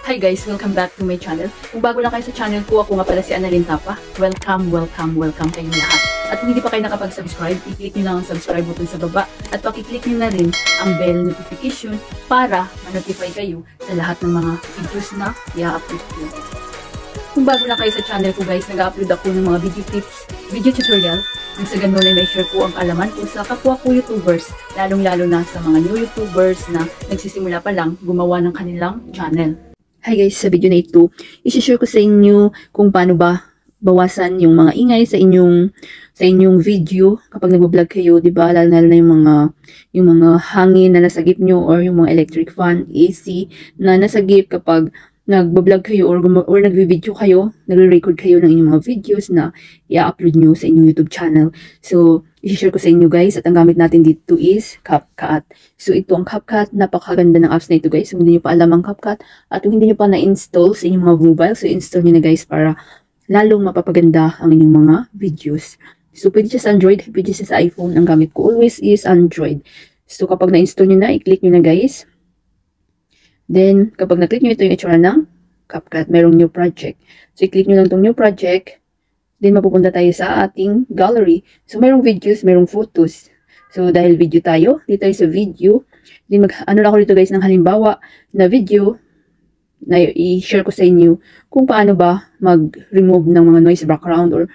Hi guys! Welcome back to my channel. Kung bago lang kayo sa channel ko, ako nga pala si Annalyn Tapa. Welcome kayong lahat. At kung hindi pa kayo nakapag-subscribe, i-click nyo lang ang subscribe button sa baba at pakiclick nyo na rin ang bell notification para ma-notify kayo sa lahat ng mga videos na i-upload ko. Kung bago lang kayo sa channel ko guys, nag-upload ako ng mga video tips, video tutorial, nang sa ganun ay may share ko ang kaalaman ko sa kapwa ko YouTubers, lalong-lalo na sa mga new YouTubers na nagsisimula pa lang gumawa ng kanilang channel. Hi guys, sa video na ito, i-share ko sa inyo kung paano ba bawasan yung mga ingay sa inyong video kapag nagbo-vlog kayo, 'di ba? Lalo na yung mga hangin na nasagip nyo or yung mga electric fan, AC na nasagip kapag nagbo-vlog kayo or nagvi-video kayo, nagre-record kayo ng inyong mga videos na i-upload nyo sa inyong YouTube channel. So, i-share ko sa inyo guys at ang gamit natin dito is CapCut. So, ito ang CapCut. Napakaganda ng apps na ito guys. Kung hindi nyo pa alam ang CapCut at kung hindi nyo pa na-install sa inyong mga mobile, so install nyo na guys para lalong mapapaganda ang inyong mga videos. So, pwede siya sa Android, pwede siya sa iPhone. Ang gamit ko always is Android. So, kapag na-install nyo na, i-click nyo na guys. Then, kapag na-click nyo, ito yung itsura ng CapCut. Merong new project. So, i-click nyo lang itong new project. Then, mapupunta tayo sa ating gallery. So, merong videos, merong photos. So, dahil video tayo, dito tayo sa video. Then, ano lang ako dito guys ng halimbawa na video na i-share ko sa inyo kung paano ba mag-remove ng mga noise background or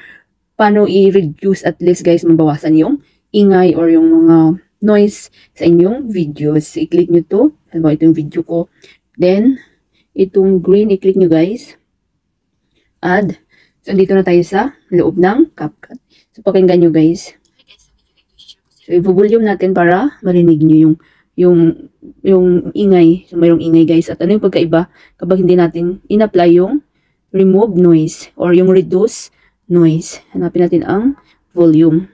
paano i-reduce at least guys mabawasan yung ingay or yung mga noise sa inyong videos. I-click nyo to. Halimbawa, ito yung video ko. Then, itong green, i-click nyo guys. Add. So, dito na tayo sa loob ng CapCut. So, pakinggan nyo guys. So, i-volume natin para marinig nyo yung ingay. So, mayroong ingay guys. At ano yung pagkaiba kapag hindi natin in-apply yung remove noise or yung reduce noise. Hanapin natin ang volume.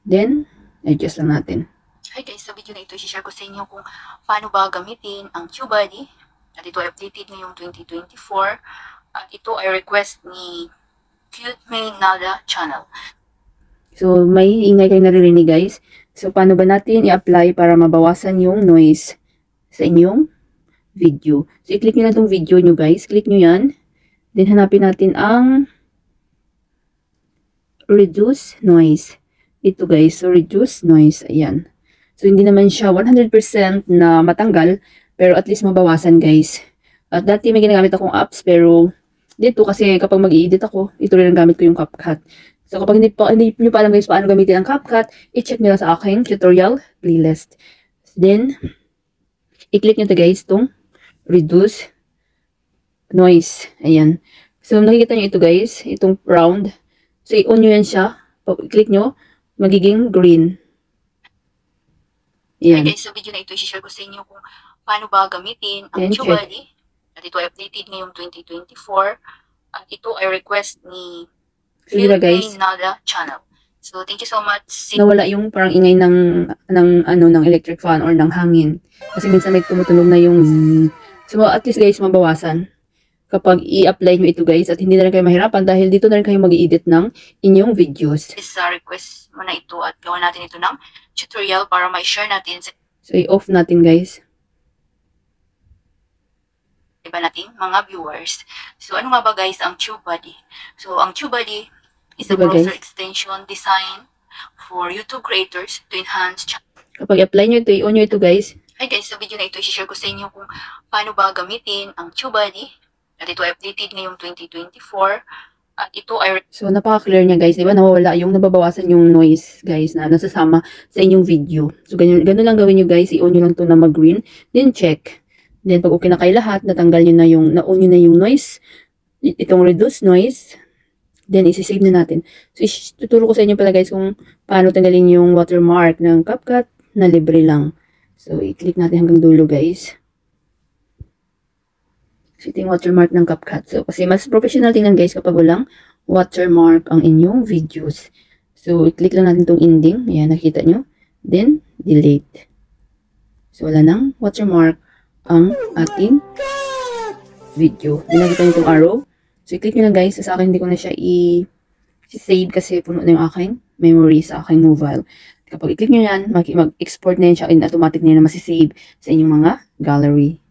Then, adjust lang natin. Hi guys, sa video na ito, i-share ko sa inyo kung paano ba gamitin ang TubeBuddy. At ito ay updated ngayong 2024. At ito ay request ni Cute May Nada Channel. So, may ingay kayo naririnig guys. So, paano ba natin i-apply para mabawasan yung noise sa inyong video? So, i-click nyo na itong video nyo guys. Click nyo yan. Then, hanapin natin ang reduce noise. Ito guys, so reduce noise. Ayan. So, hindi naman siya 100% na matanggal, pero at least mabawasan guys. At dati may ginagamit akong apps, pero dito kasi kapag mag-i-edit ako, ito rin ang gamit ko yung CapCut. So, kapag hindi nyo pa alam guys paano gamitin ang CapCut, i-check nyo lang sa aking tutorial playlist. Then, i-click nyo to guys itong reduce noise. Ayan. So, nakikita nyo ito guys, itong round. So, i-on nyo yan siya. Pag-click nyo, magiging green. Yan. Hi guys, sa video na ito, i-share ko sa inyo kung paano ba gamitin ang TubeBuddy. At ito ay updated ngayong 2024. At ito ay request ni Cute May Nada Channel. So, thank you so much. Nawala yung parang ingay ng electric fan or ng hangin. Kasi minsan may tumutunog na yung so, at least guys, mabawasan kapag i-apply nyo ito guys at hindi na rin kayo mahirapan dahil dito na rin kayo mag-i-edit ng inyong videos. Request mo na ito at gawa natin ito ng tutorial para ma-share natin sa so, i-off natin guys. iba nating mga viewers. So, ano nga ba guys ang TubeBuddy? So, ang TubeBuddy is a browser extension designed for YouTube creators to enhance kapag apply nyo ito, i-on nyo ito guys. Hi guys, sa video na ito, i-share ko sa inyo kung paano ba gamitin ang TubeBuddy. At ito ay updated ngayong 2024. At ito ay so, napaka-clear niya guys. Diba? Nawawala yung nababawasan yung noise guys na nasasama sa inyong video. So, ganun lang gawin nyo guys. I-on nyo lang ito na mag-green. Then, check. Then, pag okay na kayo lahat, natanggal nyo na na-on nyo na yung noise. Itong reduce noise. Then, isi-save na natin. So, tuturo ko sa inyo pala guys kung paano tanggalin yung watermark ng CapCut na libre lang. So, i-click natin hanggang dulo guys. So, ito yung watermark ng CapCut. So, kasi mas professional tingnan guys kapag walang watermark ang inyong videos. So, i-click lang natin itong ending. Ayan, nakita nyo. Then, delete. So, wala nang watermark ang ating video. Then, nakita nyo itong arrow. So, i-click nyo lang guys. Sa akin, hindi ko na siya i-save kasi puno na yung aking memory sa aking mobile. Kapag i-click nyo yan, mag-export na yan siya and automatic na yan na masisave sa inyong mga gallery.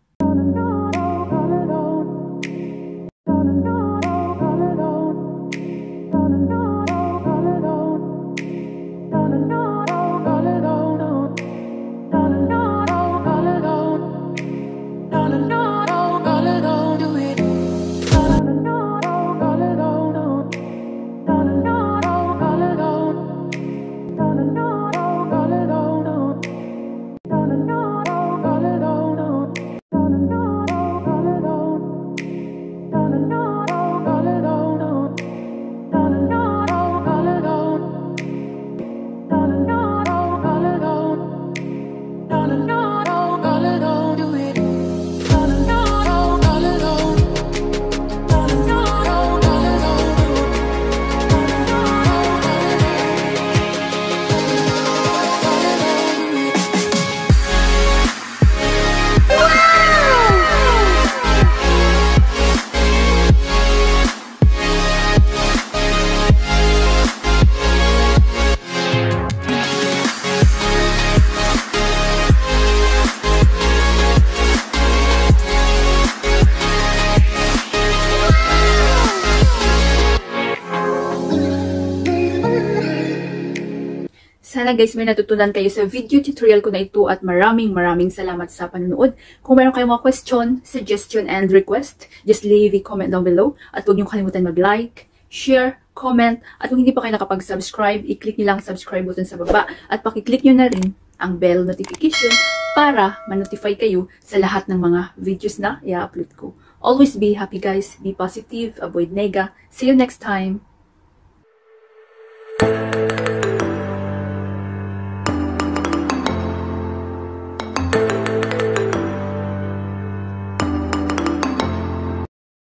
Sana guys may natutunan kayo sa video tutorial ko na ito at maraming salamat sa panonood. Kung meron kayong mga question, suggestion, and request, just leave a comment down below. At huwag niyong kalimutan mag-like, share, comment, at kung hindi pa kayo nakapag-subscribe, i-click niyo lang ang subscribe button sa baba at pakiclick niyo na rin ang bell notification para ma-notify kayo sa lahat ng mga videos na i-upload ko. Always be happy guys, be positive, avoid nega. See you next time.